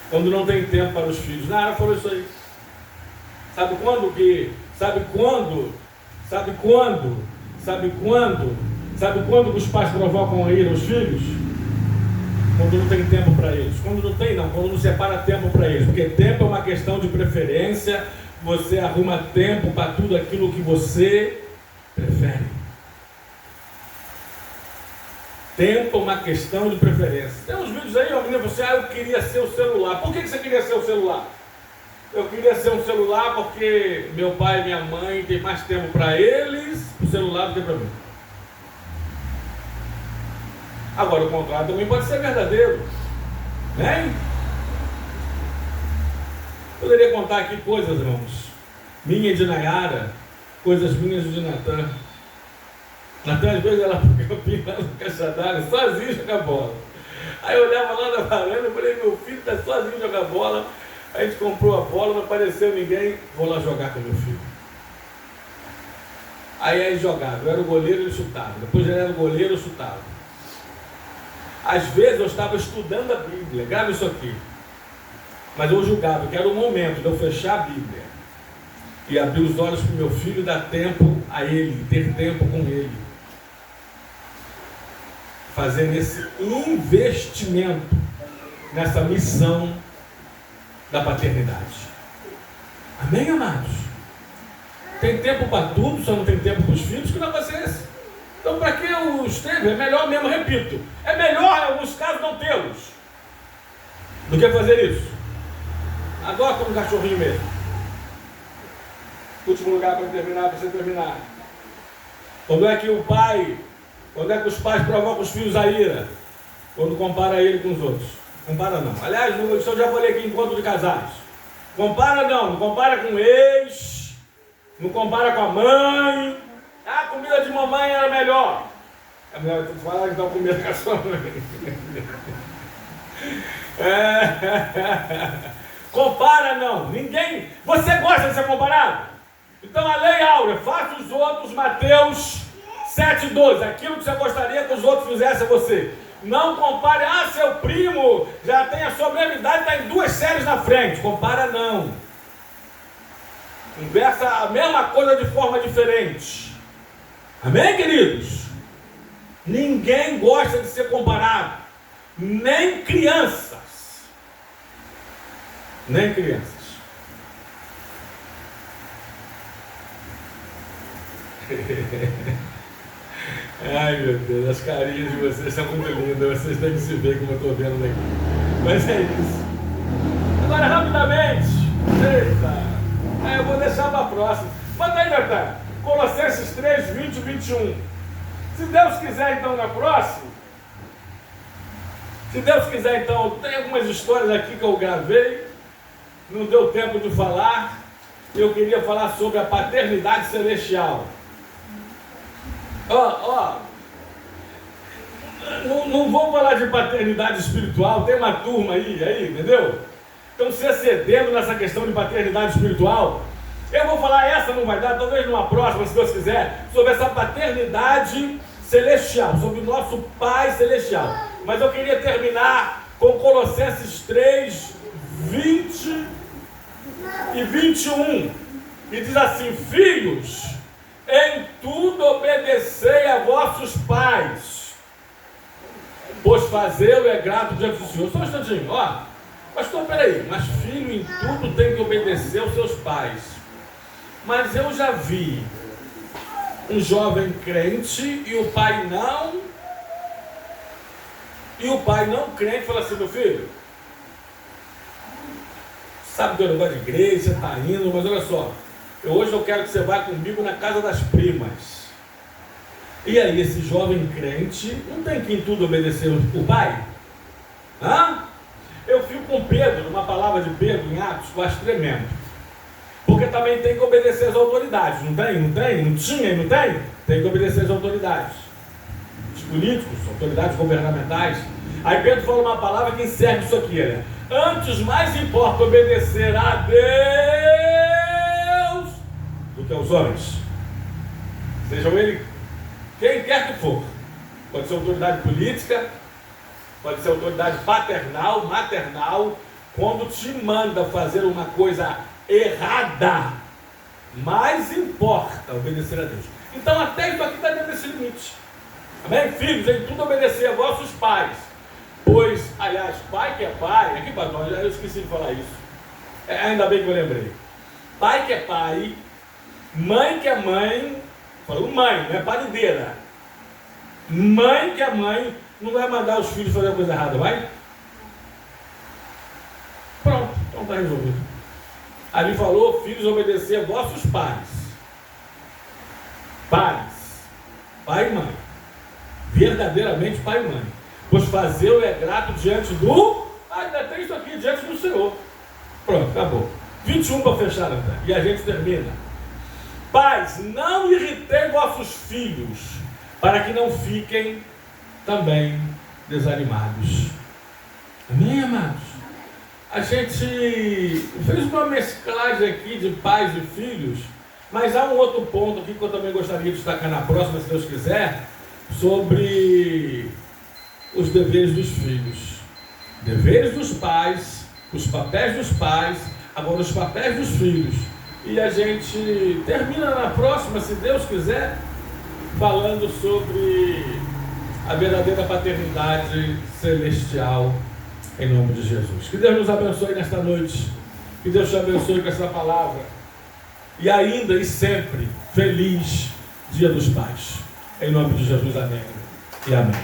Quando não tem tempo para os filhos. Nada, falou isso aí. Sabe quando os pais provocam a ira aos filhos? Quando não tem tempo para eles. Quando não separa tempo para eles. Porque tempo é uma questão de preferência. Você arruma tempo para tudo aquilo que você prefere. Tempo é uma questão de preferência. Tem uns vídeos aí, uma menina falou assim, eu queria ser o celular. Por que você queria ser o celular? Eu queria ser um celular porque meu pai e minha mãe têm mais tempo para eles, o celular, do que para mim. Agora, o contrário também pode ser verdadeiro, né? Poderia contar aqui coisas, irmãos, minha e de Nayara, coisas minhas e de Natan. Natan, às vezes, ela foi campinho lá no Caixa d'Água, sozinho jogar bola. Aí eu olhava lá na varanda e falei, meu filho está sozinho jogar bola. A gente comprou a bola, não apareceu ninguém, vou lá jogar com meu filho. Aí jogava, eu era o goleiro e ele chutava. Depois ele era o goleiro e eu chutava. Às vezes eu estava estudando a Bíblia, grava isso aqui. Mas eu julgava que era o momento de eu fechar a Bíblia e abrir os olhos para o meu filho e dar tempo a ele, ter tempo com ele. Fazendo esse investimento nessa missão da paternidade. Amém, amados? Tem tempo para tudo, só não tem tempo para os filhos, que negócio é esse? Então, para que os ter? É melhor mesmo, repito, é melhor em alguns casos não tê-los do que fazer isso. Adota um cachorrinho mesmo. Último lugar para terminar, para você terminar. Quando é que os pais provocam os filhos a ira? Quando compara ele com os outros. Compara não. Aliás, isso eu já falei aqui em encontro de casais. Compara não compara com o ex, não compara com a mãe. A comida de mamãe era melhor. É melhor tu falar que dá comida com a sua mãe. Compara não. Ninguém. Você gosta de ser comparado? Então a lei áurea, faça os outros, Mateus 7,12. Aquilo que você gostaria que os outros fizessem a você. Não compare, seu primo já tem a sua mesma idade, está em 2 séries na frente. Compara não. Conversa a mesma coisa de forma diferente. Amém, queridos? Ninguém gosta de ser comparado. Nem crianças. Nem crianças. Ai, meu Deus, as carinhas de vocês são muito lindas, vocês têm que se ver como eu estou vendo daqui. Mas é isso. Agora, rapidamente, eita, eu vou deixar para a próxima. Manda aí, Natan, Colossenses 3, 20 e 21. Se Deus quiser, então, na próxima, tem algumas histórias aqui que eu gravei, não deu tempo de falar, eu queria falar sobre a paternidade celestial. Não vou falar de paternidade espiritual, tem uma turma aí, entendeu? Estão se excedendo nessa questão de paternidade espiritual. Eu vou falar, essa não vai dar, talvez numa próxima, se Deus quiser, sobre essa paternidade celestial, sobre o nosso Pai celestial. Mas eu queria terminar com Colossenses 3, 20 e 21, e diz assim: filhos, em tudo obedecei a vossos pais, pois fazê-lo é grato diante do Senhor. Só um instantinho, pastor, peraí, mas filho em tudo tem que obedecer aos seus pais. Mas eu já vi um jovem crente e o pai não crente fala assim: meu filho, sabe que eu não gosto de igreja, está indo, mas olha só, hoje eu quero que você vá comigo na casa das primas. E aí esse jovem crente não tem que em tudo obedecer o pai? Eu fico com Pedro, numa palavra de Pedro em Atos, eu acho tremendo. Porque também tem que obedecer às autoridades, não tem? Não tem? Não tinha e não tem? Tem que obedecer às autoridades. Os políticos, autoridades governamentais. Aí Pedro fala uma palavra que encerra isso aqui, né? Antes mais importa obedecer a Deus do que aos homens. Sejam ele quem quer que for. Pode ser autoridade política, pode ser autoridade paternal, maternal. Quando te manda fazer uma coisa errada, mais importa obedecer a Deus. Então até isso aqui está dentro desse limite. Amém? Filhos, em tudo obedecer a vossos pais. Pois, aliás, pai que é pai, aqui para nós, eu esqueci de falar isso. Ainda bem que eu lembrei. Pai que é pai, mãe que é mãe, falando mãe, não é parideira. Mãe que é mãe, não vai mandar os filhos fazer a coisa errada, vai? Pronto, então está resolvido. Ali falou, filhos, obedecer a vossos pais. Pais, pai e mãe. Verdadeiramente pai e mãe. Pois fazê-lo é grato diante do... ainda tem isso aqui, diante do Senhor. Pronto, acabou. 21 para fechar, André. E a gente termina. Pais, não irritei vossos filhos, para que não fiquem também desanimados. Amém, amados? A gente fez uma mesclagem aqui de pais e filhos, mas há um outro ponto aqui que eu também gostaria de destacar na próxima, se Deus quiser, sobre os deveres dos filhos. Deveres dos pais, os papéis dos pais, agora os papéis dos filhos. E a gente termina na próxima, se Deus quiser, falando sobre a verdadeira paternidade celestial, em nome de Jesus. Que Deus nos abençoe nesta noite. Que Deus te abençoe com essa palavra. E ainda e sempre, feliz Dia dos Pais. Em nome de Jesus, amém e amém.